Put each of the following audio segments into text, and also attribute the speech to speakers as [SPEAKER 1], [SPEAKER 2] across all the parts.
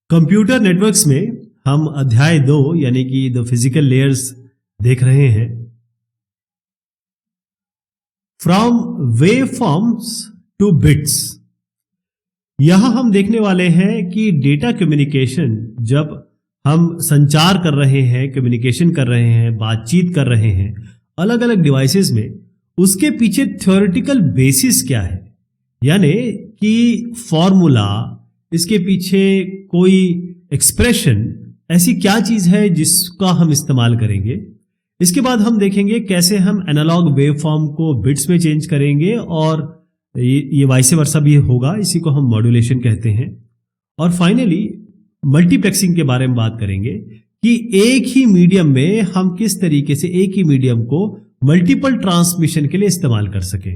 [SPEAKER 1] Computer networks में हम अध्याय 2 यानी कि द फिजिकल लेयर्स देख रहे हैं। From wave forms to bits, यहां हम देखने वाले हैं कि डेटा कम्युनिकेशन, जब हम संचार कर रहे हैं, कम्युनिकेशन कर रहे हैं, बातचीत कर रहे हैं अलग अलग डिवाइसेस में, उसके पीछे थ्योरेटिकल बेसिस क्या है, यानी कि फॉर्मूला, इसके पीछे कोई एक्सप्रेशन, ऐसी क्या चीज है जिसका हम इस्तेमाल करेंगे। इसके बाद हम देखेंगे कैसे हम एनालॉग वेव फॉर्म को बिट्स में चेंज करेंगे, और ये वाइस वर्सा भी होगा, इसी को हम मॉड्यूलेशन कहते हैं। और फाइनली मल्टीप्लेक्सिंग के बारे में बात करेंगे कि एक ही मीडियम में हम किस तरीके से एक ही मीडियम को मल्टीपल ट्रांसमिशन के लिए इस्तेमाल कर सकें।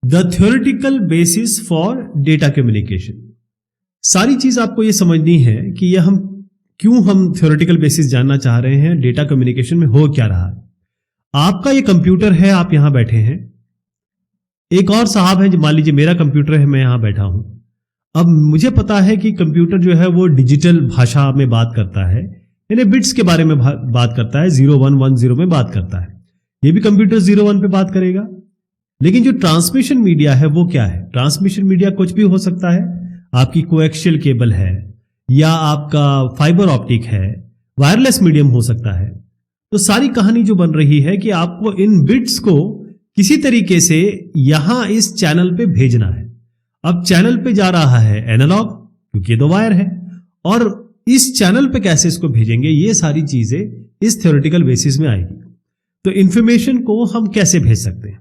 [SPEAKER 1] The theoretical basis for data communication, सारी चीज आपको यह समझनी है कि यह हम थ्योरेटिकल बेसिस जानना चाह रहे हैं, डेटा कम्युनिकेशन में हो क्या रहा है। आपका ये कंप्यूटर है, आप यहां बैठे हैं, एक और साहब है, मान लीजिए मेरा कंप्यूटर है, मैं यहां बैठा हूं। अब मुझे पता है कि कंप्यूटर जो है वो डिजिटल भाषा में बात करता है, यानी बिट्स के बारे में बात करता है, 0110 में बात करता है। ये भी कंप्यूटर 01 पे बात करेगा। लेकिन जो ट्रांसमिशन मीडिया है वो क्या है? ट्रांसमिशन मीडिया कुछ भी हो सकता है, आपकी कोएक्शियल केबल है, या आपका फाइबर ऑप्टिक है, वायरलेस मीडियम हो सकता है। तो सारी कहानी जो बन रही है कि आपको इन बिट्स को किसी तरीके से यहां इस चैनल पे भेजना है। अब चैनल पे जा रहा है एनालॉग, क्योंकि ये दो वायर है, और इस चैनल पे कैसे इसको भेजेंगे, ये सारी चीजें इस थ्योरेटिकल बेसिस में आएगी। तो इंफॉर्मेशन को हम कैसे भेज सकते हैं?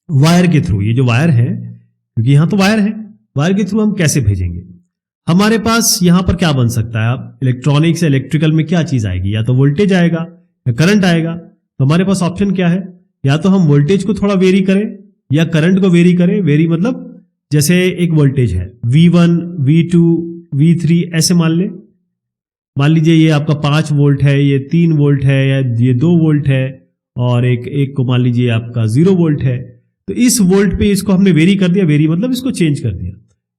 [SPEAKER 1] वायर के थ्रू। ये जो वायर है, क्योंकि यहां तो वायर है, वायर के थ्रू हम कैसे भेजेंगे? हमारे पास यहां पर क्या बन सकता है? अब इलेक्ट्रॉनिक्स, इलेक्ट्रिकल में क्या चीज आएगी? या तो वोल्टेज आएगा या करंट आएगा। तो हमारे पास ऑप्शन क्या है? या तो हम वोल्टेज को थोड़ा वेरी करें या करंट को वेरी करें। वेरी मतलब जैसे एक वोल्टेज है V1, V2, V3 ऐसे मान लीजिए ये आपका 5 वोल्ट है, ये 3 वोल्ट है, या ये 2 वोल्ट है, और एक को मान लीजिए आपका 0 वोल्ट है। तो इस वोल्ट पे इसको हमने वेरी कर दिया, वेरी मतलब इसको चेंज कर दिया।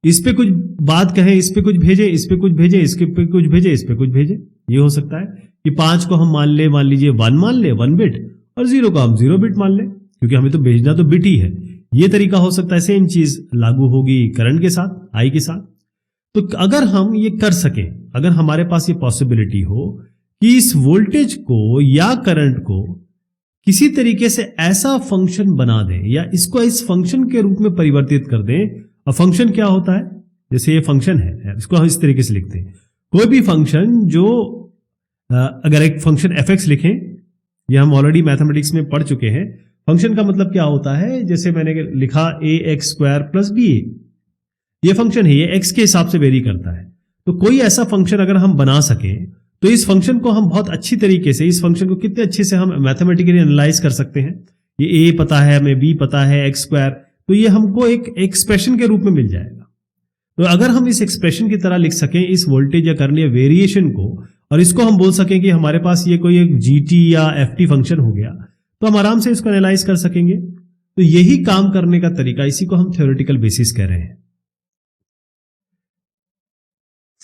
[SPEAKER 1] इस पे कुछ बात कहें, इस पे कुछ भेजे, इस पे कुछ भेजे, इसके पे कुछ भेजे, इस पे कुछ भेजे। ये हो सकता है कि 5 को हम मान लीजिए 1 मान ले, 1 बिट, और 0 को हम 0 बिट मान ले, क्योंकि हमें तो भेजना तो बिट ही है। ये तरीका हो सकता है। सेम चीज लागू होगी करंट के साथ, आई के साथ। तो अगर हम ये कर सकें, अगर हमारे पास ये पॉसिबिलिटी हो कि इस वोल्टेज को या करंट को किसी तरीके से ऐसा फंक्शन बना दें, या इसको इस फंक्शन के रूप में परिवर्तित कर दें। और फंक्शन क्या होता है? जैसे ये फंक्शन है, इसको हम इस तरीके से लिखते हैं, कोई भी फंक्शन जो, अगर एक फंक्शन fx लिखें, ये हम ऑलरेडी मैथमेटिक्स में पढ़ चुके हैं। फंक्शन का मतलब क्या होता है? जैसे मैंने लिखा ax² + ba, ये फंक्शन है, ये x के हिसाब से वेरी करता है। तो कोई ऐसा फंक्शन अगर हम बना सकें, तो इस फंक्शन को हम बहुत अच्छी तरीके से, इस फंक्शन को कितने अच्छे से हम मैथमेटिकली एनालाइज कर सकते हैं। ये a पता है हमें, b पता है, x², तो ये हमको एक एक्सप्रेशन के रूप में मिल जाएगा। तो अगर हम इस एक्सप्रेशन की तरह लिख सकें इस वोल्टेज या करंट या वेरिएशन को, और इसको हम बोल सकें कि हमारे पास ये कोई एक GT या FT फंक्शन हो गया, तो हम आराम से इसको एनालाइज कर सकेंगे। तो यही काम करने का तरीका, इसी को हम थ्योरेटिकल बेसिस कह रहे हैं।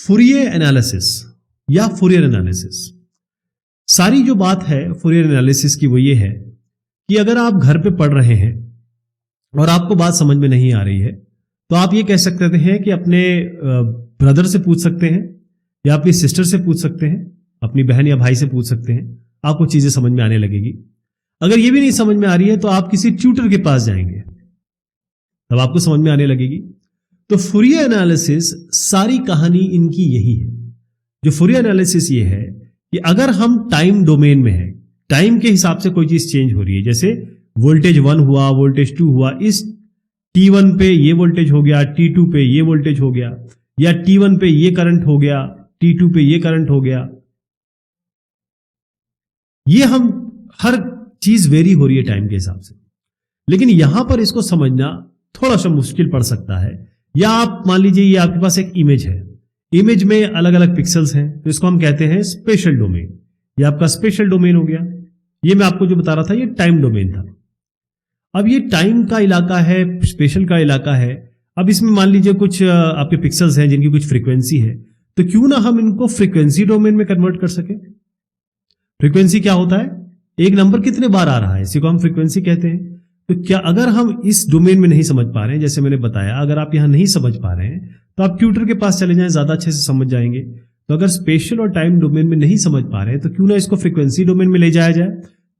[SPEAKER 1] फूरियर एनालिसिस या फूरियर एनालिसिस, सारी जो बात है फूरियर एनालिसिस की वो ये है कि अगर आप घर पे पढ़ रहे हैं और आपको बात समझ में नहीं आ रही है, तो आप ये कह सकते हैं कि अपने ब्रदर से पूछ सकते हैं, या अपनी सिस्टर से पूछ सकते हैं, अपनी बहन या भाई से पूछ सकते हैं, आपको चीजें समझ में आने लगेगी। अगर ये भी नहीं समझ में आ रही है तो आप किसी ट्यूटर के पास जाएंगे, तब आपको समझ में आने लगेगी। तो फूरियर एनालिसिस, सारी कहानी इनकी यही है। जो फूरियर एनालिसिस ये है कि अगर हम टाइम डोमेन में है, टाइम के हिसाब से कोई चीज चेंज हो रही है, जैसे वोल्टेज 1 हुआ, वोल्टेज 2 हुआ, इस T1 पे ये वोल्टेज हो गया, T2 पे ये वोल्टेज हो गया, या T1 पे ये करंट हो गया, T2 पे ये करंट हो गया। ये हम हर चीज वेरी हो रही है टाइम के हिसाब से। लेकिन यहां पर इसको समझना थोड़ा सा मुश्किल पड़ सकता है। या आप मान लीजिए ये आपके पास एक इमेज है, इमेज में अलग अलग पिक्सल्स हैं, तो इसको हम कहते हैं स्पेशल डोमेन। ये आपका स्पेशल डोमेन हो गया। ये मैं आपको जो बता रहा था ये टाइम डोमेन था। अब ये टाइम का इलाका है, स्पेशल का इलाका है। अब इसमें मान लीजिए कुछ आपके पिक्सल्स हैं जिनकी कुछ फ्रीक्वेंसी है, तो क्यों ना हम इनको फ्रीक्वेंसी डोमेन में कन्वर्ट कर सके। फ्रीक्वेंसी क्या होता है, एक नंबर कितने बार आ रहा है, इसी को हम फ्रीक्वेंसी कहते हैं। तो क्या अगर हम इस डोमेन में नहीं समझ पा रहे हैं, जैसे मैंने बताया, अगर आप यहां नहीं समझ पा रहे हैं तो आप ट्यूटर के पास चले जाएं, ज्यादा अच्छे से समझ जाएंगे। तो अगर स्पेशल और टाइम डोमेन में नहीं समझ पा रहे हैं तो क्यों ना इसको फ्रीक्वेंसी डोमेन में ले जाया जाए,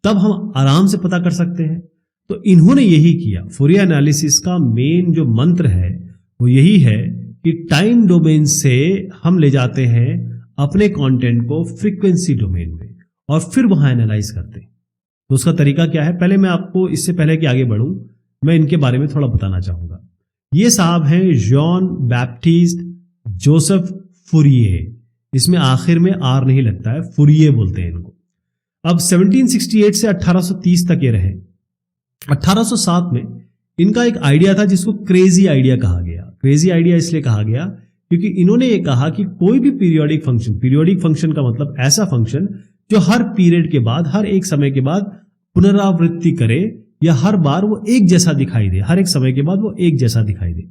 [SPEAKER 1] तब हम आराम से पता कर सकते हैं। तो इन्होंने यही किया। फूरियर एनालिसिस का मेन जो मंत्र है वो यही है कि टाइम डोमेन से हम ले जाते हैं अपने कंटेंट को फ्रीक्वेंसी डोमेन में और फिर वहां एनालाइज करते हैं। तो उसका तरीका क्या है, पहले मैं आपको, इससे पहले कि आगे बढ़ूं, मैं इनके बारे में थोड़ा बताना चाहूंगा। ये साहब हैं जॉन बैप्टिस्ट जोसेफ फूरिये। इसमें आखिर में आर नहीं लगता है, फूरिये बोलते हैं इनको। अब 1768 से 1830 तक ये रहे। 1807 में इनका एक आइडिया था जिसको क्रेजी आइडिया कहा गया। क्रेजी आइडिया इसलिए कहा गया क्योंकि इन्होंने ये कहा कि कोई भी पीरियोडिक फंक्शन का मतलब ऐसा फंक्शन जो हर पीरियड के बाद, हर एक समय के बाद पुनरावृत्ति करे या हर बार वो एक जैसा दिखाई दे, हर एक समय के बाद वो एक जैसा दिखाई दे।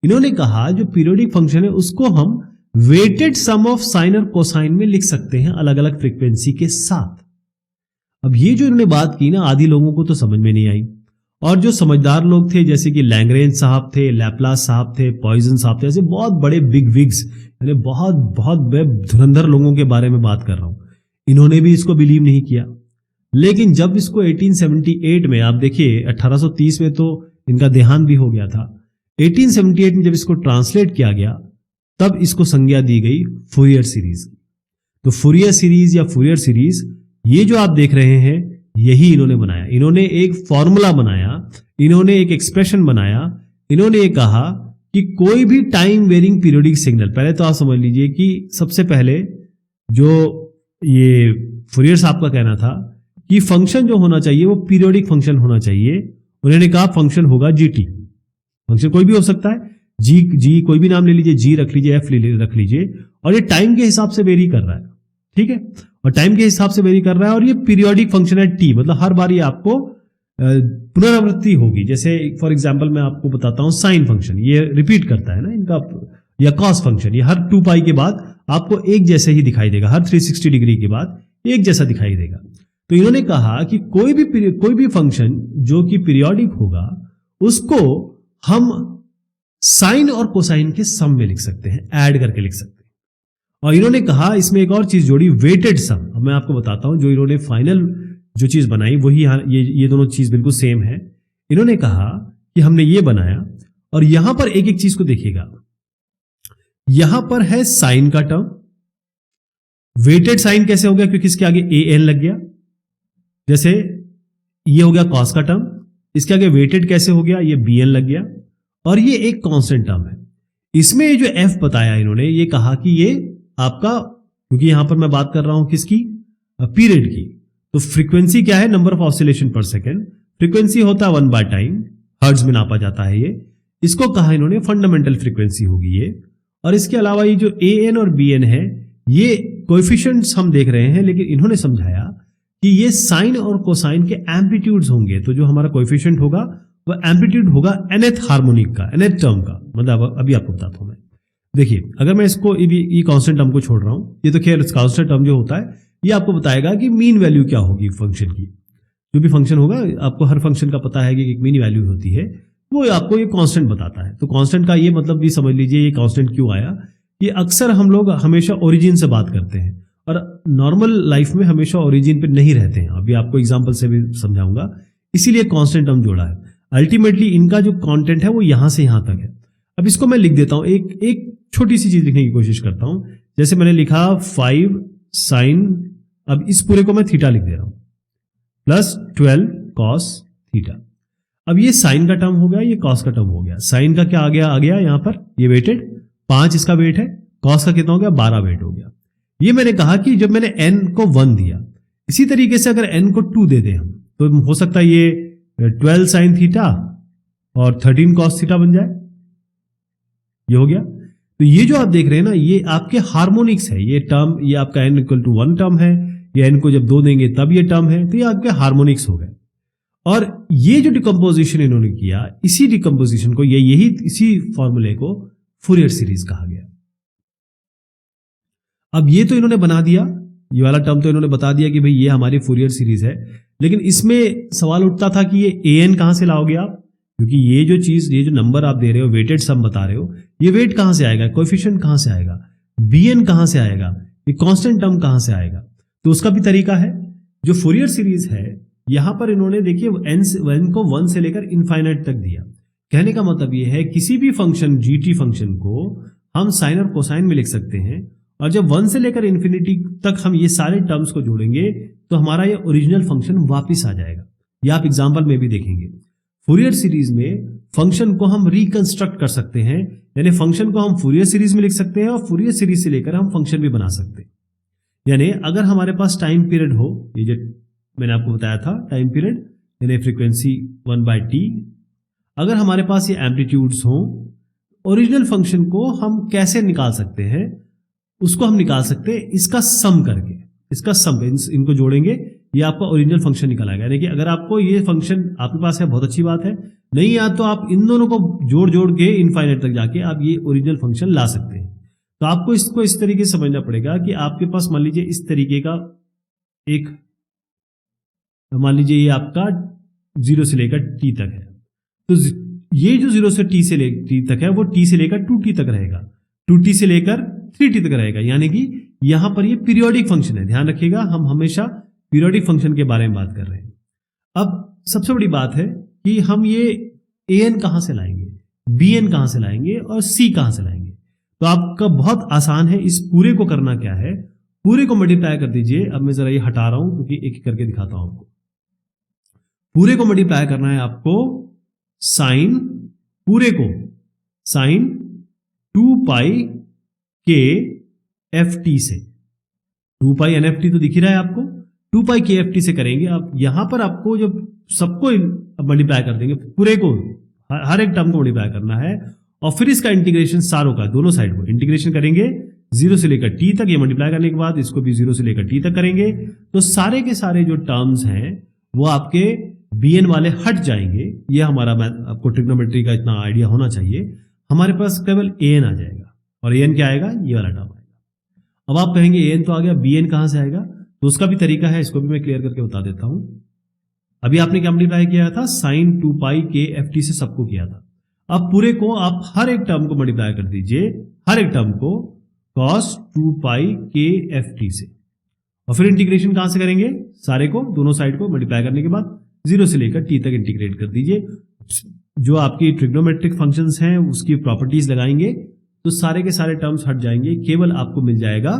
[SPEAKER 1] इन्होंने कहा जो पीरियोडिक फंक्शन है उसको हम वेटेड सम ऑफ साइन और कोसाइन में लिख सकते हैं, अलग अलग फ्रीक्वेंसी के साथ। अब ये जो इन्होंने बात की ना, आदि लोगों को तो समझ में नहीं आई, और जो समझदार लोग थे जैसे कि लैग्रेंज साहब थे, लैप्लास साहब थे, पॉइजन साहब थे, ऐसे बहुत बड़े बिग विग्स, यानी बहुत बहुत धुरंधर लोगों के बारे में बात कर रहा हूं, इन्होंने भी इसको बिलीव नहीं किया। लेकिन जब इसको 1878 में, आप देखिए 1830 में तो इनका देहांत भी हो गया था, 1878 में जब इसको ट्रांसलेट किया गया तब इसको संज्ञा दी गई फूरियर सीरीज। तो फूरियर सीरीज या फूरियर सीरीज, ये जो आप देख रहे हैं यही इन्होंने बनाया। इन्होंने एक फॉर्मूला बनाया, इन्होंने एक एक्सप्रेशन बनाया। इन्होंने ये कहा कि कोई भी टाइम वेरिंग पीरियोडिक सिग्नल, पहले तो आप समझ लीजिए कि सबसे पहले जो ये फूरियर साहब का कहना था कि फंक्शन जो होना चाहिए वो पीरियोडिक फंक्शन होना चाहिए। उन्होंने कहा फंक्शन होगा जीटी, फंक्शन कोई भी हो सकता है, जी कोई भी नाम ले लीजिए, जी रख लीजिए, एफ रख लीजिए, और ये टाइम के हिसाब से वेरी कर रहा है, ठीक है, और टाइम के हिसाब से वेरी कर रहा है, और ये पीरियोडिक फंक्शन है टी, मतलब हर बार ये आपको पुनरावृत्ति होगी। जैसे फॉर एग्जांपल मैं आपको बताता हूं, साइन फंक्शन ये रिपीट करता है ना इनका, या कॉस फंक्शन, ये हर 2 पाई के बाद आपको एक जैसे ही दिखाई देगा, हर 360 डिग्री के बाद एक जैसा दिखाई देगा। तो इन्होंने कहा कि कोई भी फंक्शन जो कि पीरियोडिक होगा उसको हम साइन और कोसाइन के सम में लिख सकते हैं, ऐड करके लिख सकते हैं। और इन्होंने कहा इसमें एक और चीज जोड़ी, वेटेड सम। अब मैं आपको बताता हूं, जो इन्होंने फाइनल जो चीज बनाई वही ये दोनों चीज बिल्कुल सेम है। इन्होंने कहा कि हमने ये बनाया, और यहां पर एक एक चीज को देखिएगा, यहां पर है साइन का टर्म, वेटेड साइन कैसे हो गया, क्योंकि इसके आगे ए एन लग गया। जैसे ये हो गया कॉस का टर्म, इसके आगे वेटेड कैसे हो गया, ये बी एन लग गया, और ये एक कांस्टेंट टर्म है। इसमें ये जो एफ बताया इन्होंने, ये कहा कि ये आपका, क्योंकि यहां पर मैं बात कर रहा हूं किसकी, पीरियड की, तो फ्रीक्वेंसी क्या है, नंबर ऑफ ऑसिलेशन पर सेकेंड। फ्रीक्वेंसी होता है 1/टाइम, हर्ट्ज में नापा जाता है ये। इसको कहा इन्होंने फंडामेंटल फ्रीक्वेंसी होगी ये। और इसके अलावा ये जो ए एन और बी एन है, ये कोएफिशिएंट्स हम देख रहे हैं, लेकिन इन्होंने समझाया कि ये साइन और कोसाइन के एम्पलीट्यूड्स होंगे। तो जो हमारा कोएफिशिएंट होगा वो एम्पलीट्यूड होगा nth हार्मोनिक का, nth टर्म का, मतलब अभी आपको बताता हूं मैं। देखिए अगर मैं इसको ये कांस्टेंट टर्म को छोड़ रहा हूं, ये तो खैर कांस्टेंट टर्म जो होता है ये आपको बताएगा कि मीन वैल्यू क्या होगी फंक्शन की। जो भी फंक्शन होगा, आपको हर फंक्शन का पता है कि एक मीन वैल्यू होती है, वो आपको ये कांस्टेंट बताता है। तो कांस्टेंट का ये मतलब भी समझ लीजिए, ये कांस्टेंट क्यों आया, ये अक्सर हम लोग हमेशा ओरिजिन से बात करते हैं और नॉर्मल लाइफ में हमेशा ओरिजिन पे नहीं रहते हैं। अभी आपको एग्जांपल से भी समझाऊंगा, इसीलिए कांस्टेंट टर्म जोड़ा है। अल्टीमेटली इनका जो कंटेंट है वो यहां से यहां तक है। अब इसको मैं लिख देता हूं, एक छोटी सी चीज लिखने की कोशिश करता हूं। जैसे मैंने लिखा 5 साइन, अब इस पूरे को मैं थीटा लिख दे रहा हूं, प्लस 12 कॉस थीटा। अब ये साइन का टर्म हो गया, ये कॉस का टर्म हो गया। साइन का क्या आ गया यहां पर, ये वेटेड 5 इसका वेट है, कॉस का कितना हो गया 12 वेट हो गया। ये मैंने कहा कि जब मैंने n को 1 दिया, इसी तरीके से अगर n को 2 दे दें हम, तो हो सकता है ये 12 साइन थीटा और 13 कॉस थीटा बन जाए। ये हो गया। तो ये जो आप देख रहे हैं ना, ये आपके हार्मोनिक्स है। ये टर्म, ये आपका n = 1 टर्म है, ये n को जब 2 देंगे तब ये टर्म है, तो ये आपके हार्मोनिक्स हो गए। और ये जो डिकम्पोजिशन इन्होंने किया, इसी डिकम्पोजिशन को इसी फॉर्मूले को फूरियर सीरीज कहा गया। अब ये तो इन्होंने बना दिया, ये वाला टर्म तो इन्होंने बता दिया कि भाई ये हमारी फूरियर सीरीज है, लेकिन इसमें सवाल उठता था कि ये an कहां से लाओगे आप, क्योंकि ये जो नंबर आप दे रहे हो, वेटेड सम बता रहे हो, ये वेट कहां से आएगा, कोएफिशिएंट कहां से आएगा, bn कहां से आएगा, ये कांस्टेंट टर्म कहां से आएगा। तो उसका भी तरीका है। जो फूरियर सीरीज है, यहां पर इन्होंने देखिए n को 1 से लेकर इनफाइनाइट तक दिया। कहने का मतलब ये है किसी भी फंक्शन gt फंक्शन को हम साइन और कोसाइन में लिख सकते हैं, और जब 1 से लेकर इन्फिनिटी तक हम ये सारे टर्म्स को जोड़ेंगे तो हमारा ये ओरिजिनल फंक्शन वापस आ जाएगा। ये आप एग्जाम्पल में भी देखेंगे। फूरियर सीरीज में फंक्शन को हम रिकंस्ट्रक्ट कर सकते हैं, यानी फंक्शन को हम फूरियर सीरीज में लिख सकते हैं और फूरियर सीरीज से लेकर हम फंक्शन भी बना सकते हैं। यानी अगर हमारे पास टाइम पीरियड हो, ये जो मैंने आपको बताया था टाइम पीरियड यानी फ्रीक्वेंसी 1/t, अगर हमारे पास ये एम्पलीट्यूड्स हो, ओरिजिनल फंक्शन को हम कैसे निकाल सकते हैं, उसको हम निकाल सकते हैं इसका सम करके। इसका सम इनको जोड़ेंगे, ये आपका ओरिजिनल फंक्शन निकल आएगा। यानी कि अगर आपको ये फंक्शन आपके पास है, बहुत अच्छी बात है, नहीं याद तो आप इन दोनों को जोड़ के इनफाइनाइट तक जाके आप ये ओरिजिनल फंक्शन ला सकते हैं। तो आपको इसको इस तरीके से समझना पड़ेगा कि आपके पास मान लीजिए इस तरीके का एक, मान लीजिए ये आपका 0 से लेकर t तक है, तो ये जो 0 से t तक है वो t से लेकर 2t तक रहेगा, 2t से लेकर 3t तक रहेगा। यानी कि यहां पर ये पीरियोडिक फंक्शन है, ध्यान रखिएगा, हम हमेशा पीरियोडिक फंक्शन के बारे में बात कर रहे हैं। अब सबसे बड़ी बात है कि हम ये an कहां से लाएंगे, bn कहां से लाएंगे और c कहां से लाएंगे। तो आपका बहुत आसान है, इस पूरे को करना क्या है, पूरे को मल्टीप्लाई कर दीजिए। अब मैं जरा ये हटा रहा हूं क्योंकि एक एक करके दिखाता हूं आपको। पूरे को मल्टीप्लाई करना है आपको साइन, पूरे को साइन 2 पाई के एफ टी से, 2 पाई एन एफ टी तो दिख ही रहा है आपको, 2 पाई के एफ टी से करेंगे। अब यहां पर आपको जब सबको मल्टीप्लाई कर देंगे, पूरे को, हर एक टर्म को मल्टीप्लाई करना है, और फिर इसका इंटीग्रेशन सारों का, दोनों साइड को इंटीग्रेशन करेंगे 0 से लेकर t तक। ये मल्टीप्लाई करने के बाद इसको भी 0 से लेकर t तक करेंगे, तो सारे के सारे जो टर्म्स हैं वो आपके bn वाले हट जाएंगे। ये हमारा, आपको ट्रिग्नोमेट्री का इतना आइडिया होना चाहिए। हमारे पास केवल an आ जाएगा, और an क्या आएगा, ये वाला टर्म आएगा। अब आप कहेंगे an तो आ गया, bn कहां से आएगा, तो उसका भी तरीका है, इसको भी मैं क्लियर करके बता देता हूं। अभी आपने क्या मल्टीप्लाई किया था, साइन 2 पाई के एफ टी से सबको किया था। अब पूरे को आप हर एक टर्म को मल्टीप्लाई कर दीजिए, हर एक टर्म को cos 2 पाई के एफ टी से, और फिर इंटीग्रेशन कहां से करेंगे, सारे को, दोनों साइड को मल्टीप्लाई करने के बाद 0 से लेकर t तक इंटीग्रेट कर दीजिए। जो आपकी ट्रिग्नोमेट्रिक फंक्शंस हैं उसकी प्रॉपर्टीज लगाएंगे तो सारे के सारे टर्म्स हट जाएंगे, केवल आपको मिल जाएगा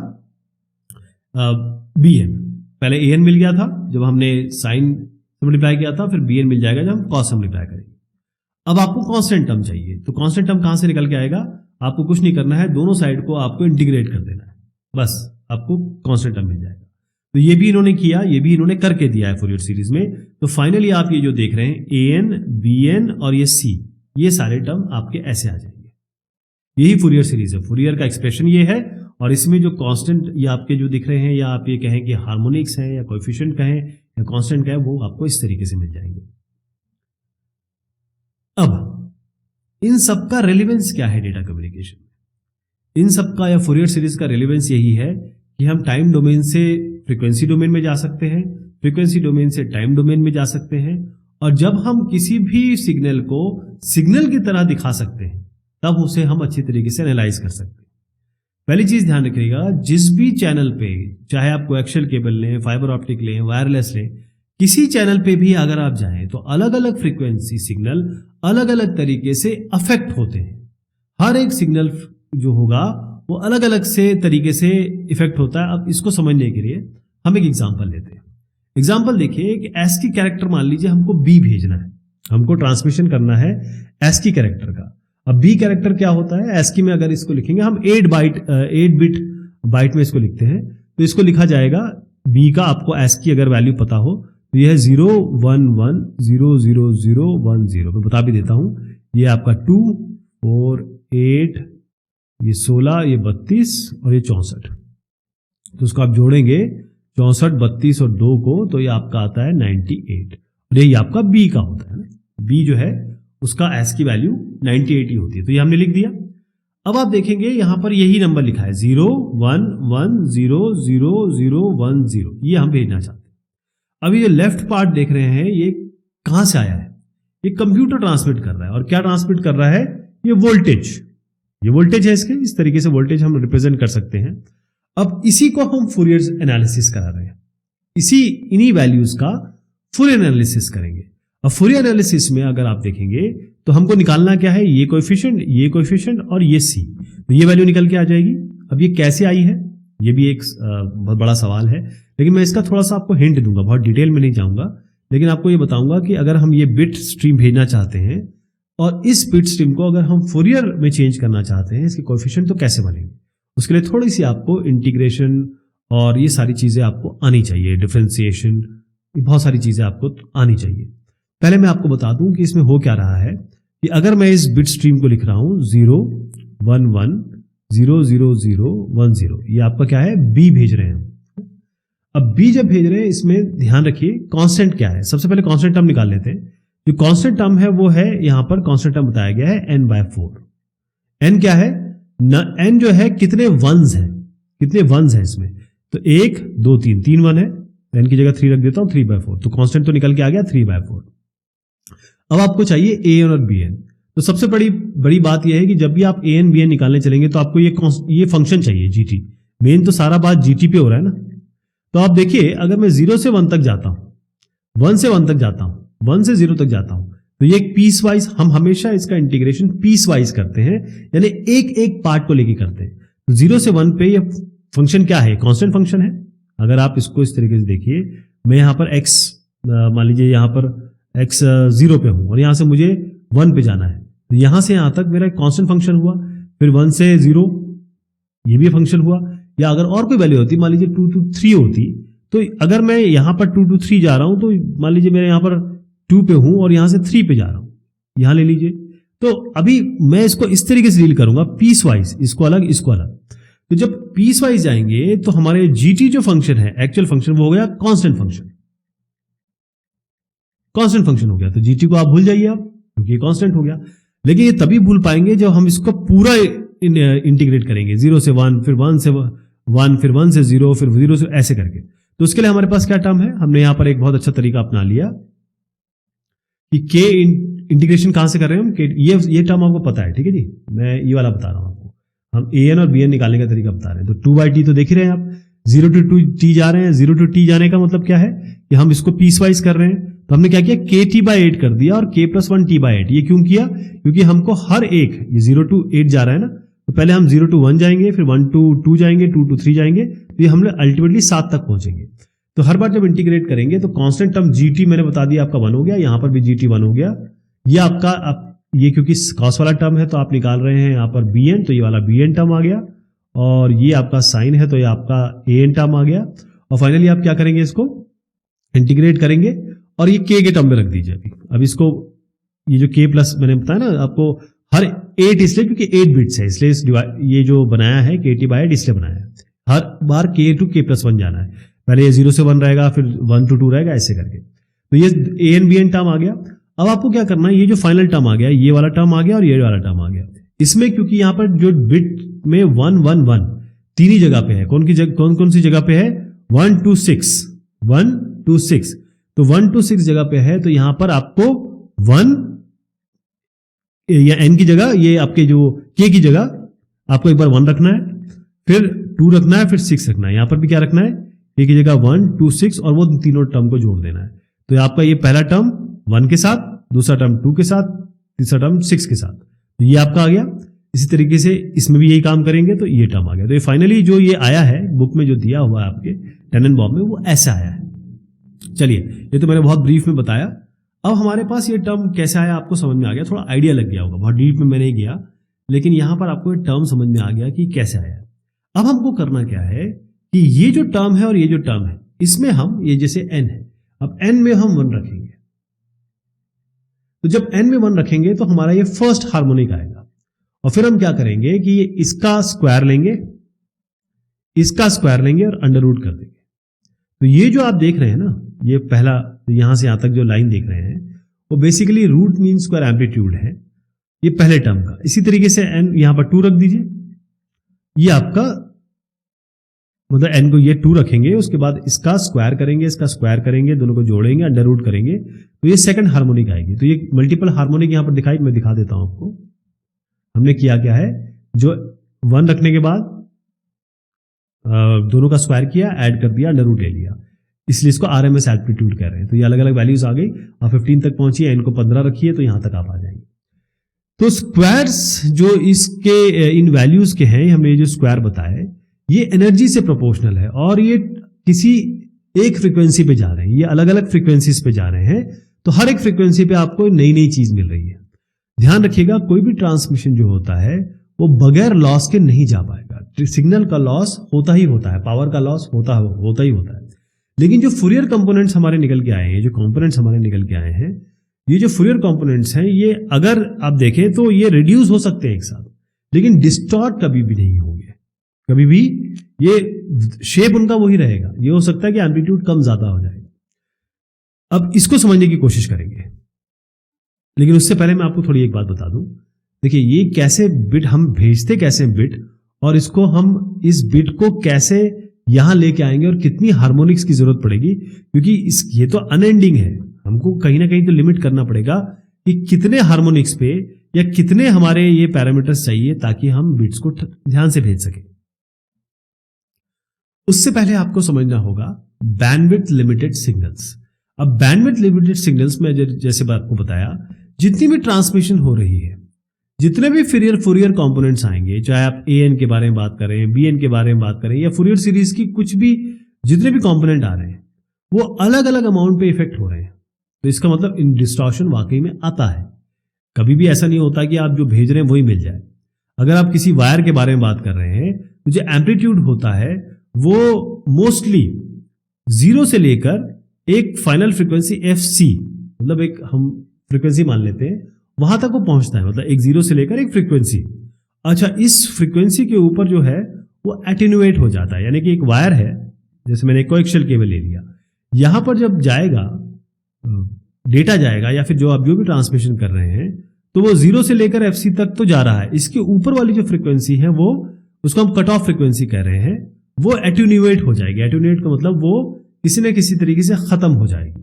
[SPEAKER 1] bn। पहले an मिल गया था जब हमने साइन से मल्टीप्लाई किया था, फिर bn मिल जाएगा जब हम cos से मल्टीप्लाई करेंगे। अब आपको कांस्टेंट टर्म चाहिए, तो कांस्टेंट टर्म कहां से निकल के आएगा, आपको कुछ नहीं करना है, दोनों साइड को आपको इंटीग्रेट कर देना है, बस आपको कांस्टेंट टर्म मिल जाएगा। तो ये भी इन्होंने किया, ये भी इन्होंने करके दिया है फूरियर सीरीज में। तो फाइनली आप ये जो देख रहे हैं an, bn और ये c, ये सारे टर्म आपके ऐसे आ जाएंगे। यही फूरियर सीरीज है, फूरियर का एक्सप्रेशन ये है। और इसमें जो कांस्टेंट ये आपके जो दिख रहे हैं, या आप ये कहें कि हार्मोनिक्स हैं या कोएफिशिएंट कहें या कांस्टेंट कहें, वो आपको इस तरीके से मिल जाएंगे। अब इन सब का रेलेवेंस क्या है डेटा कम्युनिकेशन में, इन सब का या फूरियर सीरीज का रेलेवेंस यही है कि हम टाइम डोमेन से फ्रीक्वेंसी डोमेन में जा सकते हैं, फ्रीक्वेंसी डोमेन से टाइम डोमेन में जा सकते हैं, और जब हम किसी भी सिग्नल को सिग्नल की तरह दिखा सकते हैं तब उसे हम अच्छी तरीके से एनालाइज कर सकते हैं। पहली चीज ध्यान रखिएगा, जिस भी चैनल पे, चाहे आप कोएक्शियल केबल लें, फाइबर ऑप्टिक लें, वायरलेस लें, किसी चैनल पे भी अगर आप जाएं तो अलग अलग फ्रीक्वेंसी सिग्नल अलग अलग तरीके से अफेक्ट होते हैं। हर एक सिग्नल जो होगा वो अलग अलग से तरीके से इफेक्ट होता है। अब इसको समझने के लिए हम एक एग्जांपल लेते हैं। एग्जांपल देखिए कि ASCII कैरेक्टर, मान लीजिए हमको B भेजना है, हमको ट्रांसमिशन करना है ASCII कैरेक्टर का। अब B कैरेक्टर क्या होता है, ASCII में अगर इसको लिखेंगे हम 8 बिट बाइट में इसको लिखते हैं, तो इसको लिखा जाएगा B का, आपको ASCII अगर वैल्यू पता हो तो यह है 0 1 1 0 0 0 1 0। मैं बता भी देता हूं, ये आपका 2 4 8, ये 16, ये 32 और ये 64। तो उसको आप जोड़ेंगे 64, 32 और 2 को, तो ये आपका आता है 98। और यही आपका बी का होता है ना। बी जो है उसका एस की वैल्यू 9080 होती है, तो ये हमने लिख दिया। अब आप देखेंगे यहां पर यही नंबर लिखा है 0 1 1 0 0 0 1 0, ये हम भेजना चाहते हैं। अभी ये लेफ्ट पार्ट देख रहे हैं, ये कहां से आया है? ये कंप्यूटर ट्रांसमिट कर रहा है। और क्या ट्रांसमिट कर रहा है? ये वोल्टेज, ये वोल्टेज है इसके। इस तरीके से वोल्टेज हम रिप्रेजेंट कर सकते हैं। अब इसी को हम फूरियर एनालिसिस करा रहे हैं, इन्हीं वैल्यूज का फूरियर एनालिसिस करेंगे। अब फूरियर एनालिसिस में अगर आप देखेंगे तो हमको निकालना क्या है? ये कोएफिशिएंट और ये सी, तो ये वैल्यू निकल के आ जाएगी। अब ये कैसे आई है, ये भी एक बहुत बड़ा सवाल है, लेकिन मैं इसका थोड़ा सा आपको हिंट दूंगा, बहुत डिटेल में नहीं जाऊंगा, लेकिन आपको ये बताऊंगा कि अगर हम ये बिट स्ट्रीम भेजना चाहते हैं और इस बिट स्ट्रीम को अगर हम फूरियर में चेंज करना चाहते हैं, इसके कोएफिशिएंट तो कैसे बनेंगे, उसके लिए थोड़ी सी आपको इंटीग्रेशन और ये सारी चीजें आपको आनी चाहिए, डिफरेंशिएशन, बहुत सारी चीजें आपको आनी चाहिए। पहले मैं आपको बता दूं कि इसमें हो क्या रहा है कि अगर मैं इस बिट स्ट्रीम को लिख रहा हूं 0 1 1 0 0 0 1 0, ये आपका क्या है? बी भेज रहे हैं। अब बी जब भेज रहे हैं, इसमें ध्यान रखिए कांस्टेंट क्या है। सबसे पहले कांस्टेंट टर्म निकाल लेते हैं। जो कांस्टेंट टर्म है वो है, यहां पर कांस्टेंट टर्म बताया गया है n/4। n क्या है? n जो है कितने वंस है, कितने वंस है इसमें? तो 1 2 3, 3 वन है, n की जगह 3 रख देता हूं, 3/4, तो कांस्टेंट तो निकल के आ गया 3/4। अब आपको चाहिए an और bn। तो सबसे बड़ी बात यह है कि जब भी आप an bn निकालने चलेंगे तो आपको ये फंक्शन चाहिए gt। मेन तो सारा बात gt पे हो रहा है ना। तो आप देखिए, अगर मैं 0 से 1 तक जाता हूं, 1 से 1 तक जाता हूं, 1 से 0 तक जाता हूं, तो ये पीस वाइज, हम हमेशा इसका इंटीग्रेशन पीस वाइज करते हैं, यानी एक एक पार्ट को लेके करते हैं। तो 0 से 1 पे ये फंक्शन क्या है? कांस्टेंट फंक्शन है। अगर आप इसको इस तरीके से देखिए, मैं यहां पर x, मान लीजिए यहां पर x 0 पे हूं और यहां से मुझे 1 पे जाना है, तो यहां से यहां तक मेरा एक कांस्टेंट फंक्शन हुआ। फिर 1 से 0 ये भी फंक्शन हुआ। या अगर और कोई वैल्यू होती, मान लीजिए 2 to 3 होती, तो अगर मैं यहां पर 2 to 3 जा रहा हूं, तो मान लीजिए मेरे यहां पर 2 पे हूं और यहां से 3 पे जा रहा हूं, यहां ले लीजिए। तो अभी मैं इसको इस तरीके से डील करूंगा, पीस वाइज, इसको अलग इसको अलग। तो जब पीस वाइज जाएंगे तो हमारे जीटी जो फंक्शन है, एक्चुअल फंक्शन, वो हो गया कांस्टेंट फंक्शन। कांस्टेंट फंक्शन हो गया, तो जीटी को आप भूल जाइए आप, क्योंकि ये कांस्टेंट हो गया। लेकिन ये तभी भूल पाएंगे जब हम इसको पूरा इंटीग्रेट करेंगे, 0 से 1, फिर 1 से 1, फिर 1 से 0, फिर 0 से, ऐसे करके। तो उसके लिए हमारे पास क्या टर्म है? हमने यहां पर एक बहुत अच्छा तरीका अपना लिया कि के इंटीग्रेशन कहां से कर रहे हैं हम, ये टर्म आपको पता है, ठीक है जी। मैं ये वाला बता रहा हूं आपको, हम an और bn निकालने का तरीका बता रहे हैं। तो 2/t तो देख ही रहे हैं आप, 0 to 2t जा रहे हैं। 0 to t जाने का मतलब क्या है कि हम इसको पीस वाइज कर रहे हैं। तो हमने क्या किया, kt/8 कर दिया और k + 1 t/8। ये क्यों किया? क्योंकि हमको हर एक, ये 0 to 8 जा रहा है ना, तो पहले हम 0 to 1 जाएंगे, फिर 1 to 2 जाएंगे, 2 to 3 जाएंगे, तो ये हम लोग अल्टीमेटली 7 तक पहुंचेंगे। तो हर बार जब इंटीग्रेट करेंगे तो कांस्टेंट टर्म gt मैंने बता दिया आपका 1 हो गया, यहां पर भी gt 1 हो गया। ये आपका ये क्योंकि कॉस वाला टर्म है तो आप निकाल रहे हैं यहां पर bn, तो ये वाला bn टर्म आ गया, और ये आपका साइन है तो ये आपका an टर्म आ गया। और फाइनली आप क्या करेंगे, इसको इंटीग्रेट करेंगे और ये k के टर्म में रख दीजिए। अब इसको, ये जो k प्लस मैंने बताया ना आपको, हर 8 इसलिए क्योंकि 8 बिट्स है, इसलिए ये जो बनाया है kt/8 इसलिए बनाया है। हर बार k to k + 1 जाना है, पहले ये 0 से 1 रहेगा, फिर 1 to 2 रहेगा, ऐसे करके। तो ये an bn टर्म आ गया। अब आपको क्या करना है, ये जो फाइनल टर्म आ गया, ये वाला टर्म आ गया और ये वाला टर्म आ गया। इसमें क्योंकि यहां पर जो बिट में 1 1 1 तीन ही जगह पे है, कौन सी जगह पे है? 1 to 6, 1 to 6, तो 1 to 6 जगह पे है। तो यहां पर आपको 1 या n की जगह, ये आपके जो k की जगह आपको एक बार 1 रखना है, फिर 2 रखना है, फिर 6 रखना है। यहां पर भी क्या रखना है, k की जगह 1 2 6, और वो तीनों टर्म को जोड़ देना है। तो आपका ये पहला टर्म 1 के साथ, दूसरा टर्म 2 के साथ, तीसरा टर्म 6 के साथ, तो ये आपका आ गया। इसी तरीके से इसमें भी यही काम करेंगे तो ये टर्म आ गया। तो ये फाइनली जो ये आया है बुक में, जो दिया हुआ है आपके टेनेनबॉम में, वो ऐसा आया है। चलिए, ये तो मैंने बहुत ब्रीफ में बताया। अब हमारे पास ये टर्म कैसे आया आपको समझ में आ गया, थोड़ा आइडिया लग गया होगा, बहुत डीप में मैंने गया, लेकिन यहां पर आपको ये टर्म समझ में आ गया कि कैसे आया। अब हमको करना क्या है कि ये जो टर्म है और ये जो टर्म है, इसमें हम, ये जैसे n है, अब n में हम 1 रखेंगे। तो जब n में 1 रखेंगे तो हमारा ये फर्स्ट हार्मोनिक आएगा, और फिर हम क्या करेंगे कि इसका स्क्वायर लेंगे, इसका स्क्वायर लेंगे और अंडर रूट कर देंगे। तो ये जो आप देख रहे हैं ना, ये पहला यहां से यहां तक जो लाइन देख रहे हैं वो basically root mean square amplitude है, ये पहले टर्म का। इसी तरीके से n यहां पर 2 रख दीजिए, ये आपका मतलब n को ये 2 रखेंगे, उसके बाद इसका स्क्वायर करेंगे, दोनों को जोड़ेंगे, अंडर रूट करेंगे, तो ये सेकंड हार्मोनिक आएगी। तो ये मल्टीपल हार्मोनिक यहां पर दिखाई, मैं दिखा देता हूं आपको। हमने किया क्या है, जो 1 रखने के बाद दोनों का स्क्वायर किया, ऐड कर दिया, अंडर रूट ले लिया, इसलिए इसको आरएमएस एम्पलीट्यूड कह रहे हैं। तो ये अलग अलग वैल्यूज आ गई, आप 15 तक पहुंचिए, n को 15 रखिए, तो यहां तक आप आ जाएंगे। तो स्क्वायर्स जो इसके इन वैल्यूज के हैं, हमने ये जो स्क्वायर बताए, ये एनर्जी से प्रोपोर्शनल है और ये किसी एक फ्रीक्वेंसी पे जा रहे हैं, ये अलग अलग फ्रीक्वेंसीज पे जा रहे हैं। तो हर एक फ्रीक्वेंसी पे आपको नई नई चीज मिल रही है। ध्यान रखिएगा, कोई भी ट्रांसमिशन जो होता है वो बगैर लॉस के नहीं जा पाएगा। सिग्नल का लॉस होता ही होता है, पावर का लॉस होता ही होता है। लेकिन जो फूरियर कंपोनेंट्स हमारे निकल के आए हैं, जो कंपोनेंट्स हमारे निकल के आए हैं, ये जो फूरियर कंपोनेंट्स हैं, ये अगर आप देखें तो ये रिड्यूस हो सकते हैं एक साथ, लेकिन डिस्टॉर्ट कभी भी नहीं होंगे। कभी भी ये शेप उनका वही रहेगा। ये हो सकता है कि एम्पलीट्यूड कम ज्यादा हो जाएगा। अब इसको समझने की कोशिश करेंगे, लेकिन उससे पहले मैं आपको थोड़ी एक बात बता दूं। देखिए, ये कैसे बिट हम भेजते कैसे बिट, और इसको हम इस बिट को कैसे यहां लेके आएंगे और कितनी हार्मोनिक्स की जरूरत पड़ेगी, क्योंकि ये तो अनएंडिंग है। हमको कहीं ना कहीं तो लिमिट करना पड़ेगा कि कितने हार्मोनिक्स पे या कितने हमारे ये पैरामीटर्स चाहिए ताकि हम बिट्स को ध्यान से भेज सकें। उससे पहले आपको समझना होगा बैंडविड्थ लिमिटेड सिग्नल्स। अब बैंडविड्थ लिमिटेड सिग्नल्स में जैसे आपको बताया, जितनी भी ट्रांसमिशन हो रही है, जितने भी फूरियर कंपोनेंट्स आएंगे, चाहे आप an के बारे में बात करें, bn के बारे में बात करें, या फूरियर सीरीज की कुछ भी जितने भी कंपोनेंट आ रहे हैं, वो अलग अलग अमाउंट पे इफेक्ट हो रहे हैं। तो इसका मतलब इन डिस्टॉर्शन वाकई में आता है। कभी भी ऐसा नहीं होता कि आप जो भेज रहे हैं वही मिल जाए। अगर आप किसी वायर के बारे में बात कर रहे हैं, तो जो एम्पलीट्यूड होता है वो मोस्टली 0 से लेकर एक फाइनल फ्रीक्वेंसी fc, मतलब एक हम फ्रीक्वेंसी मान लेते हैं, वहां तक वो पहुंचता है। मतलब एक 0 से लेकर एक फ्रीक्वेंसी। अच्छा, इस फ्रीक्वेंसी के ऊपर जो है वो एटेन्यूएट हो जाता है, यानी कि एक वायर है, जैसे मैंने कोएक्सियल केबल ले लिया, यहां पर जब जाएगा डेटा जाएगा, या फिर जो आप जो भी ट्रांसमिशन कर रहे हैं, तो वो 0 से लेकर fc तक तो जा रहा है। इसके ऊपर वाली जो फ्रीक्वेंसी है, वो उसको हम कट ऑफ फ्रीक्वेंसी कह रहे हैं, वो एटेन्यूएट हो जाएगी। एटेन्यूएट का मतलब वो किसी न किसी तरीके से खत्म हो जाएगी।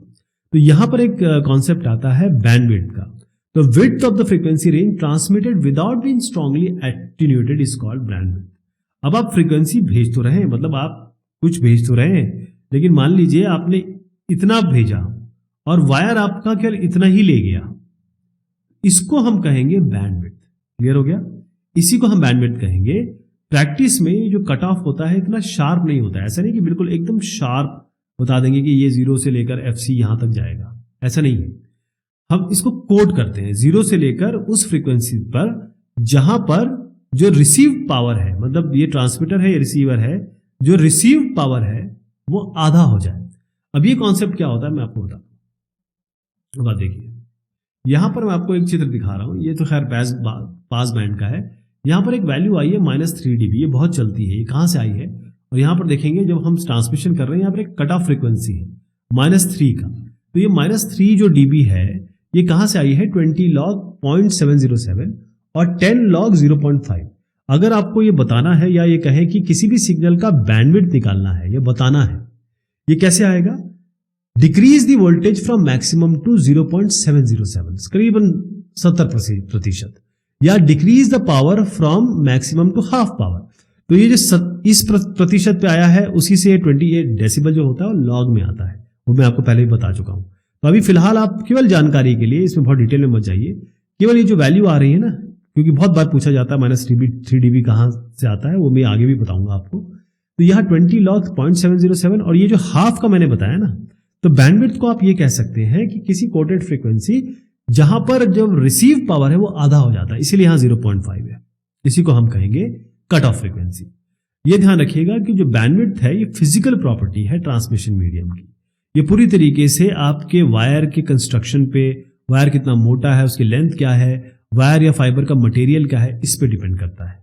[SPEAKER 1] तो यहां पर एक कॉन्सेप्ट आता है बैंडविड्थ का। तो width of the frequency range transmitted without being strongly attenuated is called bandwidth. अब आप फ्रीक्वेंसी भेज तो रहे हैं, मतलब आप कुछ भेज तो रहे हैं, लेकिन मान लीजिए आपने इतना भेजा और वायर आपका केवल इतना ही ले गया, इसको हम कहेंगे बैंडविड्थ। क्लियर हो गया? इसी को हम बैंडविड्थ कहेंगे। प्रैक्टिस में जो कट ऑफ होता है इतना शार्प नहीं होता है। ऐसा नहीं कि बिल्कुल एकदम शार्प बता देंगे कि ये 0 से लेकर fc यहां तक जाएगा, ऐसा नहीं है। हम इसको कोड करते हैं 0 से लेकर उस फ्रीक्वेंसी पर जहां पर जो रिसीव पावर है, मतलब ये ट्रांसमीटर है, ये रिसीवर है, जो रिसीव पावर है वो आधा हो जाए। अब ये कॉन्सेप्ट क्या होता है मैं आपको बताता हूं। अब देखिए, यहां पर मैं आपको एक चित्र दिखा रहा हूं। ये तो खैर पास बैंड का है। यहां पर एक वैल्यू आई है -3 dB, ये बहुत चलती है। ये कहां से आई है? और यहां पर देखेंगे जब हम ट्रांसमिशन कर रहे हैं, यहां पर एक कट ऑफ फ्रीक्वेंसी है -3 का। तो ये -3 जो dB है, ये कहां से आई है? 20 log 0.707 और 10 log 0.5। अगर आपको ये बताना है या ये कहें कि किसी भी सिग्नल का बैंडविड्थ निकालना है, ये बताना है, ये कैसे आएगा? Decrease the voltage from maximum to 0.707, करीबन 70%, या decrease the power from maximum to half power. तो ये जो इस प्रतिशत पे आया है, उसी से 28 डेसिबल जो होता है वो लॉग में आता है, वो मैं आपको पहले ही बता चुका हूं। तो अभी फिलहाल आप केवल जानकारी के लिए, इसमें बहुत डिटेल में मत जाइए, केवल ये जो वैल्यू आ रही है ना, क्योंकि बहुत बार पूछा जाता है -3 dB कहां से आता है, वो मैं आगे भी बताऊंगा आपको। तो यहाँ 20 log 0.707 और ये जो हाफ का मैंने बताया ना, तो बैंडविड्थ को आप ये कह सकते हैं कि किसी कोटेड फ्रीक्वेंसी जहां पर जब रिसीव पावर है वो आधा हो जाता है, इसीलिए यहां 0.5 है। इसी को हम कहेंगे कट ऑफ फ्रीक्वेंसी। ये ध्यान रखिएगा कि जो बैंडविड्थ है ये फिजिकल प्रॉपर्टी है ट्रांसमिशन मीडियम की। ये पूरी तरीके से आपके वायर के कंस्ट्रक्शन पे, वायर कितना मोटा है, उसकी लेंथ क्या है, वायर या फाइबर का मटेरियल क्या है, इस पे डिपेंड करता है।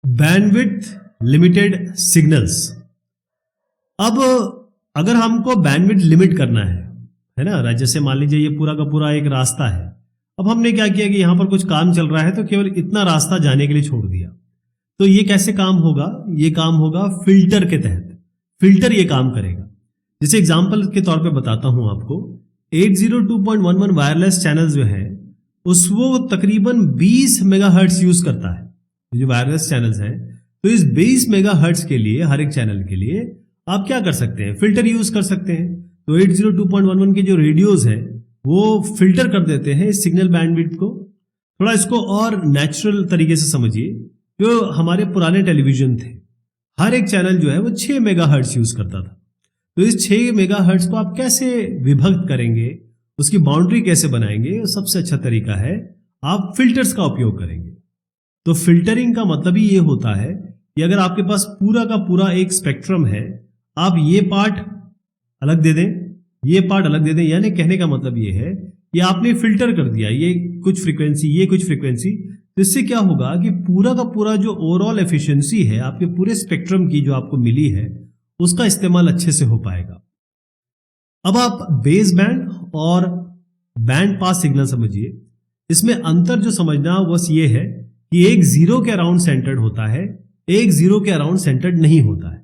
[SPEAKER 1] Bandwidth limited signals. अब अगर हमको बैंडविड्थ लिमिट करना है ना, जैसे मान लीजिए ये पूरा का पूरा एक रास्ता है, अब हमने क्या किया कि यहां पर कुछ काम चल रहा है तो केवल इतना रास्ता जाने के लिए छोड़ दिया, तो ये कैसे काम होगा, ये काम होगा फिल्टर के तहत। फिल्टर ये काम करेगा। जैसे एग्जांपल के तौर पे बताता हूं आपको, 802.11 वायरलेस चैनल जो है उसको तकरीबन 20 मेगाहर्ट्ज यूज करता है, जो वायरलेस चैनल्स हैं। तो इस 20 मेगाहर्ट्ज के लिए, हर एक चैनल के लिए आप क्या कर सकते हैं, फिल्टर यूज कर सकते हैं। तो 802.11 के जो रेडियोज है वो फिल्टर कर देते हैं इस सिग्नल बैंडविड्थ को। थोड़ा इसको और नेचुरल तरीके से समझिए, जो हमारे पुराने टेलीविजन थे, हर एक चैनल जो है वो 6 मेगाहर्ट्ज यूज करता था। तो इस 6 मेगाहर्ट्ज को आप कैसे विभक्त करेंगे, उसकी बाउंड्री कैसे बनाएंगे, सबसे अच्छा तरीका है आप फिल्टर्स का उपयोग करेंगे। तो फिल्टरिंग का मतलब ही ये होता है कि अगर आपके पास पूरा का पूरा एक स्पेक्ट्रम है, आप ये पार्ट अलग दे दें, ये पार्ट अलग दे दें, यानी कहने का मतलब ये है कि आपने फिल्टर कर दिया, ये कुछ फ्रीक्वेंसी, ये कुछ फ्रीक्वेंसी। तो इससे क्या होगा कि पूरा का पूरा जो ओवरऑल एफिशिएंसी है आपके पूरे स्पेक्ट्रम की जो आपको मिली है, उसका इस्तेमाल अच्छे से हो पाएगा। अब आप बेस बैंड और बैंड पास सिग्नल समझिए। इसमें अंतर जो समझना बस ये है कि एक जीरो के अराउंड सेंटर्ड होता है, एक जीरो के अराउंड सेंटर्ड नहीं होता है।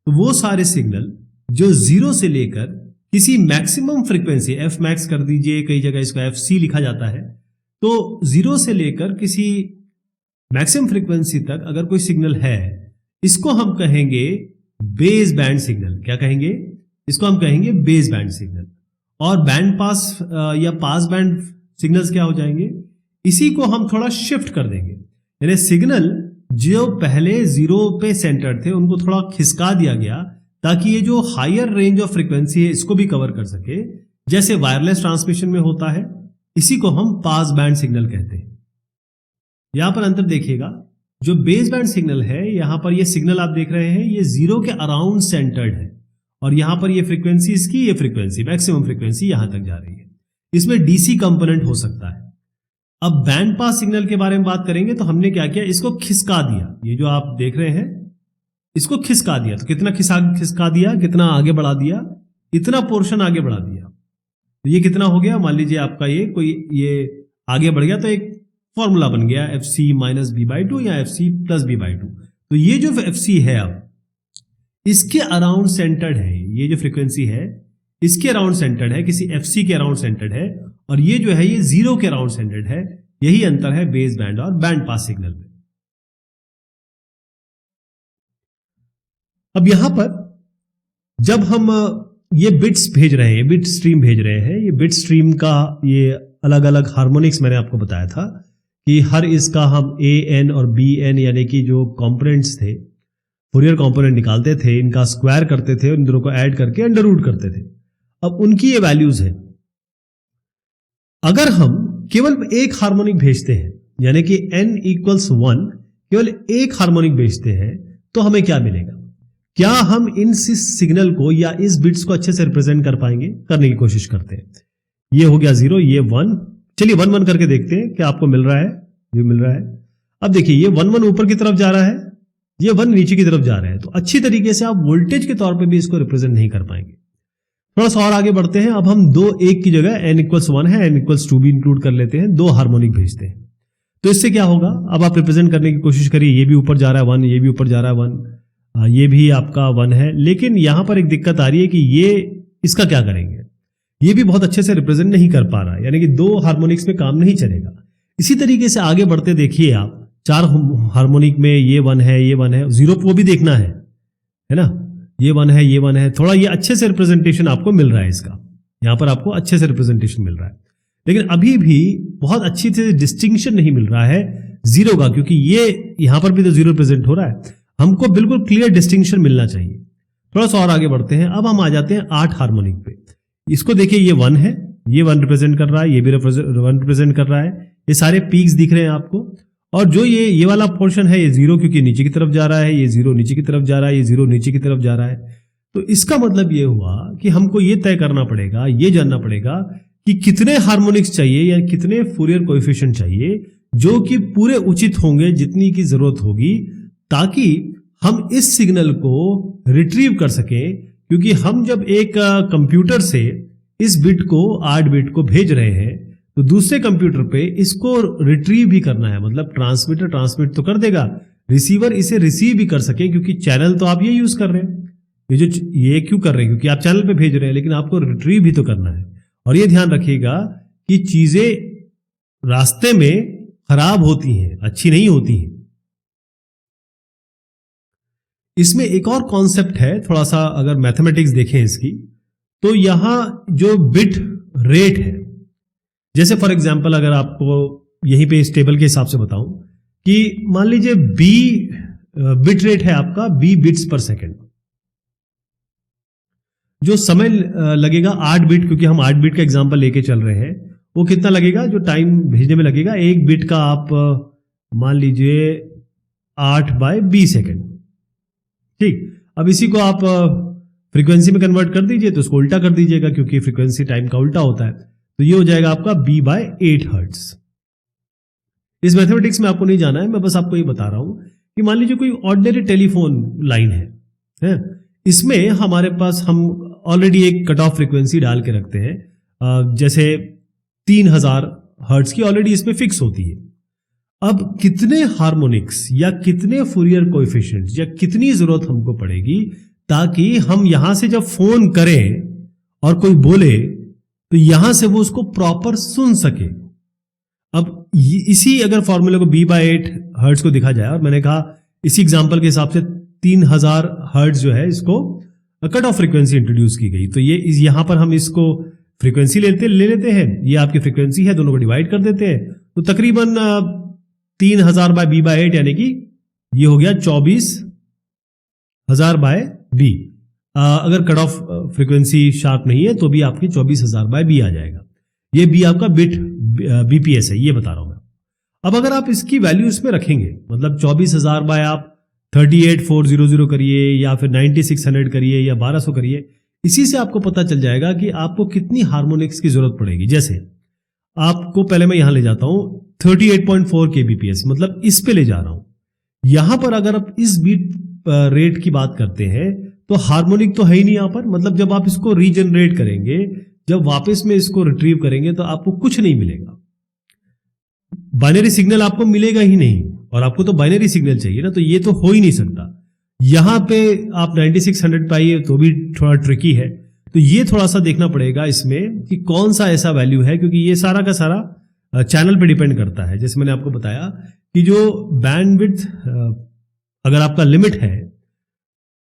[SPEAKER 1] तो वो सारे सिग्नल जो जीरो से लेकर किसी मैक्सिमम फ्रीक्वेंसी, एफ मैक्स कर दीजिए, कई जगह इसको एफ सी लिखा जाता है, तो जीरो से लेकर किसी मैक्सिमम फ्रीक्वेंसी तक अगर कोई सिग्नल है, इसको हम कहेंगे बेस बैंड सिग्नल। क्या कहेंगे? इसको हम कहेंगे बेस बैंड सिग्नल। और बैंड पास या पास बैंड सिग्नल्स क्या हो जाएंगे? इसी को हम थोड़ा शिफ्ट कर देंगे, यानी सिग्नल जो पहले जीरो पे सेंटर्ड थे उनको थोड़ा खिसका दिया गया ताकि ये जो हायर रेंज ऑफ फ्रीक्वेंसी है इसको भी कवर कर सके, जैसे वायरलेस ट्रांसमिशन में होता है। इसी को हम पास बैंड सिग्नल कहते हैं। यहां पर अंतर देखिएगा, जो बेस बैंड सिग्नल है, यहां पर ये सिग्नल आप देख रहे हैं, ये जीरो के अराउंड सेंटर्ड है, और यहां पर ये फ्रीक्वेंसी, इसकी ये फ्रीक्वेंसी, मैक्सिमम फ्रीक्वेंसी यहां तक जा रही है। इसमें डीसी कंपोनेंट हो सकता है। अब बैंड पास सिग्नल के बारे में बात करेंगे तो हमने क्या किया, इसको खिसका दिया। ये जो आप देख रहे हैं, इसको खिसका दिया। तो कितना खिसका दिया, कितना आगे बढ़ा दिया, इतना पोर्शन आगे बढ़ा दिया। तो ये कितना हो गया, मान लीजिए आपका ये आगे बढ़ गया, तो एक फॉर्मूला बन गया f c minus b by two या f c plus b by two. तो ये जो एफ सी है अब इसके अराउंड सेंटर्ड है, ये जो फ्रीक्वेंसी है इसके अराउंड सेंटर्ड है, किसी एफ सी के अराउंड सेंटर्ड है, और ये जो है ये जीरो के अराउंड सेंटर्ड है। यही अंतर है बेस बैंड और बैंड पास सिग्नल में। अब यहां पर जब हम ये बिट्स भेज रहे हैं, बिट स्ट्रीम भेज रहे हैं, ये बिट स्ट्रीम का ये अलग अलग हार्मोनिक्स मैंने आपको बताया था कि हर इसका हम ए एन और बी एन यानी कि जो कंपोनेंट्स थे, फूरियर कंपोनेंट निकालते थे, इनका स्क्वायर करते थे, इन दोनों को ऐड करके अंडर रूट करते थे। अब उनकी ये वैल्यूज है। अगर हम केवल एक हार्मोनिक भेजते हैं, यानी कि n इक्वल्स 1, केवल एक हार्मोनिक भेजते हैं, तो हमें क्या मिलेगा? क्या हम इन सिग्नल को या इस बिट्स को अच्छे से रिप्रेजेंट कर पाएंगे? करने की कोशिश करते हैं। ये हो गया 0, ये 1। चलिए 1 1 करके देखते हैं क्या आपको मिल रहा है। ये मिल रहा है। अब देखिए ये 1 1 ऊपर की तरफ जा रहा है, ये 1 नीचे की तरफ जा रहा है। तो अच्छी तरीके से आप वोल्टेज के तौर पे भी इसको रिप्रेजेंट नहीं कर पाएंगे। थोड़ा सा और आगे बढ़ते हैं। अब हम 2 1 की जगह n इक्वल्स 1 है, n इक्वल्स 2 भी इंक्लूड कर लेते हैं, 2 हार्मोनिक भेजते हैं। तो इससे क्या होगा, अब आप रिप्रेजेंट करने की कोशिश करिए। ये भी ऊपर जा रहा है 1, ये भी ऊपर जा रहा है 1, ये भी आपका 1 है। लेकिन यहां पर एक दिक्कत आ रही है कि ये इसका क्या करेंगे, ये भी बहुत अच्छे से रिप्रेजेंट नहीं कर पा रहा है, यानी कि 2 हार्मोनिक्स में काम नहीं चलेगा। इसी तरीके से आगे बढ़ते देखिए आप, 4 हार्मोनिक में ये 1 है, ये 1 है, 0 को भी देखना है ना, ये 1 है, ये 1 है। थोड़ा ये अच्छे से रिप्रेजेंटेशन आपको मिल रहा है इसका, यहां पर आपको अच्छे से रिप्रेजेंटेशन मिल रहा है। लेकिन अभी भी बहुत अच्छी से डिस्टिंक्शन नहीं मिल रहा है 0 का, क्योंकि ये यहां पर भी तो 0 रिप्रेजेंट हो रहा है। हमको बिल्कुल क्लियर डिस्टिंक्शन मिलना चाहिए। थोड़ा सा और आगे बढ़ते हैं। अब हम आ जाते हैं 8 हार्मोनिक पे। इसको देखिए, ये 1 है, ये 1 रिप्रेजेंट कर रहा है, ये भी 1 रिप्रेजेंट कर रहा है। ये सारे पीक्स दिख रहे हैं आपको। और जो ये वाला पोर्शन है, ये 0 क्योंकि नीचे की तरफ जा रहा है, ये 0 नीचे की तरफ जा रहा है, ये 0 नीचे की तरफ जा रहा है। तो इसका मतलब ये हुआ कि हमको ये तय करना पड़ेगा, ये जानना पड़ेगा कि कितने हार्मोनिक्स चाहिए या कितने फूरियर कोएफिशिएंट चाहिए जो कि पूरे उचित होंगे, जितनी की जरूरत होगी, ताकि हम इस सिग्नल को रिट्रीव कर सकें। क्योंकि हम जब एक कंप्यूटर से इस बिट को 8 बिट को भेज रहे हैं तो दूसरे कंप्यूटर पे इसको रिट्रीव भी करना है, मतलब ट्रांसमीटर ट्रांसमिट तो कर देगा, रिसीवर इसे रिसीव भी कर सके, क्योंकि चैनल तो आप ये यूज कर रहे हैं। ये क्यों कर रहे हैं? क्योंकि आप चैनल पे भेज रहे हैं, लेकिन आपको रिट्रीव भी तो करना है। और ये ध्यान रखिएगा कि चीजें रास्ते में खराब होती हैं, अच्छी नहीं होती हैं। इसमें एक और कॉन्सेप्ट है, थोड़ा सा अगर मैथमेटिक्स देखें इसकी, तो यहां जो बिट रेट है, जैसे फॉर एग्जांपल अगर आपको यहीं पे इस टेबल के हिसाब से बताऊं कि मान लीजिए बी बिट रेट है आपका बी बिट्स पर सेकेंड, जो समय लगेगा 8 बिट, क्योंकि हम 8 बिट का एग्जांपल लेके चल रहे हैं, वो कितना लगेगा, जो टाइम भेजने में लगेगा एक बिट का, आप मान लीजिए 8/20 सेकेंड। ठीक, अब इसी को आप फ्रीक्वेंसी में कन्वर्ट कर दीजिए तो उसको उल्टा कर दीजिएगा, क्योंकि फ्रीक्वेंसी टाइम का उल्टा होता है, तो ये हो जाएगा आपका b/8 हर्ट्ज। इस मैथमेटिक्स में आपको नहीं जाना है, मैं बस आपको ये बता रहा हूं कि मान लीजिए कोई ऑर्डिनरी टेलीफोन लाइन है, इसमें हमारे पास हम ऑलरेडी एक कट ऑफ फ्रीक्वेंसी डाल के रखते हैं, जैसे 3000 हर्ट्ज की ऑलरेडी इसमें फिक्स होती है। अब कितने हार्मोनिक्स या कितने फूरियर कोएफिशिएंट्स या कितनी जरूरत हमको पड़ेगी ताकि हम यहां से जब फोन करें और कोई बोले तो यहां से वो उसको प्रॉपर सुन सके। अब इसी अगर फॉर्मूले को b/8 हर्ट्ज को दिखा जाए, और मैंने कहा इसी एग्जांपल के हिसाब से 3000 हर्ट्ज जो है इसको कट ऑफ फ्रीक्वेंसी इंट्रोड्यूस की गई, तो ये यहां पर हम इसको फ्रीक्वेंसी ले लेते हैं, ये आपकी फ्रीक्वेंसी है, दोनों को डिवाइड कर देते हैं, तो तकरीबन 3000/b/8 यानी कि ये हो गया 24000/b। अगर कट ऑफ फ्रीक्वेंसी शार्प नहीं है तो भी आपकी 24000/b आ जाएगा। ये b आपका बिट बीपीएस है, ये बता रहा हूं मैं। अब अगर आप इसकी वैल्यू इसमें रखेंगे, मतलब 24000 बाय आप 38400 करिए या फिर 9600 करिए या 1200 करिए, इसी से आपको पता चल जाएगा कि आपको कितनी हार्मोनिक्स की जरूरत पड़ेगी। जैसे आपको पहले मैं यहां ले जाता हूं 38.4 kbps, मतलब इस पे ले जा रहा हूं। यहां पर अगर आप इस बीट रेट की बात करते हैं तो हार्मोनिक तो है ही नहीं यहां पर, मतलब जब आप इसको रीजनरेट करेंगे, जब वापस में इसको रिट्रीव करेंगे तो आपको कुछ नहीं मिलेगा, बाइनरी सिग्नल आपको मिलेगा ही नहीं, और आपको तो बाइनरी सिग्नल चाहिए ना, तो ये तो हो ही नहीं सकता। यहां पे आप 9600 पाइए तो भी थोड़ा ट्रिकी है, तो ये थोड़ा सा देखना पड़ेगा इसमें कि कौन सा ऐसा वैल्यू है, क्योंकि ये सारा का सारा चैनल पे डिपेंड करता है। जैसे मैंने आपको बताया कि जो बैंडविड्थ अगर आपका लिमिट है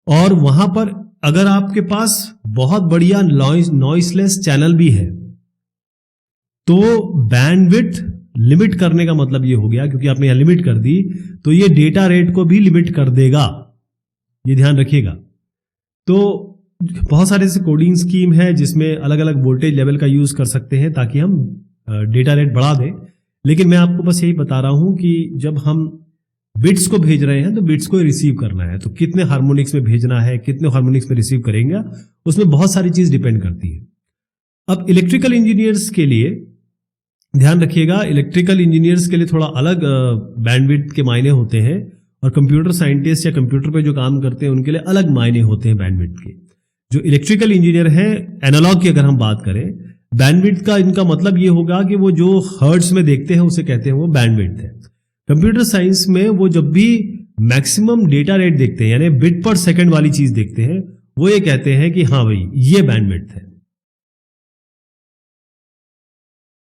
[SPEAKER 1] और वहां पर अगर आपके पास बहुत बढ़िया नॉइसलेस चैनल भी है, तो बैंडविड्थ लिमिट करने का मतलब ये हो गया, क्योंकि आपने यहां लिमिट कर दी तो ये डेटा रेट को भी लिमिट कर देगा, ये ध्यान रखिएगा। तो बहुत सारे ऐसे कोडिंग स्कीम है जिसमें अलग अलग वोल्टेज लेवल का यूज कर सकते हैं ताकि हम डेटा रेट बढ़ा दें, लेकिन मैं आपको बस यही बता रहा हूं कि जब हम बिट्स को भेज रहे हैं तो बिट्स को रिसीव करना है, तो कितने हार्मोनिक्स में भेजना है, कितने हार्मोनिक्स में रिसीव करेंगे, उसमें बहुत सारी चीज डिपेंड करती है। अब इलेक्ट्रिकल इंजीनियर्स के लिए ध्यान रखिएगा, इलेक्ट्रिकल इंजीनियर्स के लिए थोड़ा अलग बैंडविड्थ के मायने होते हैं, और कंप्यूटर साइंटिस्ट या कंप्यूटर पे जो काम करते हैं उनके लिए अलग मायने होते हैं बैंडविड्थ के। जो इलेक्ट्रिकल इंजीनियर है, एनालॉग की अगर हम बात करें, बैंडविड्थ का इनका मतलब ये होगा कि वो जो हर्ट्ज में देखते हैं उसे कहते हैं वो बैंडविड्थ है। कंप्यूटर साइंस में वो जब भी मैक्सिमम डेटा रेट देखते हैं, यानी बिट पर सेकंड वाली चीज देखते हैं, वो ये कहते हैं कि हाँ भाई ये बैंडविड्थ है।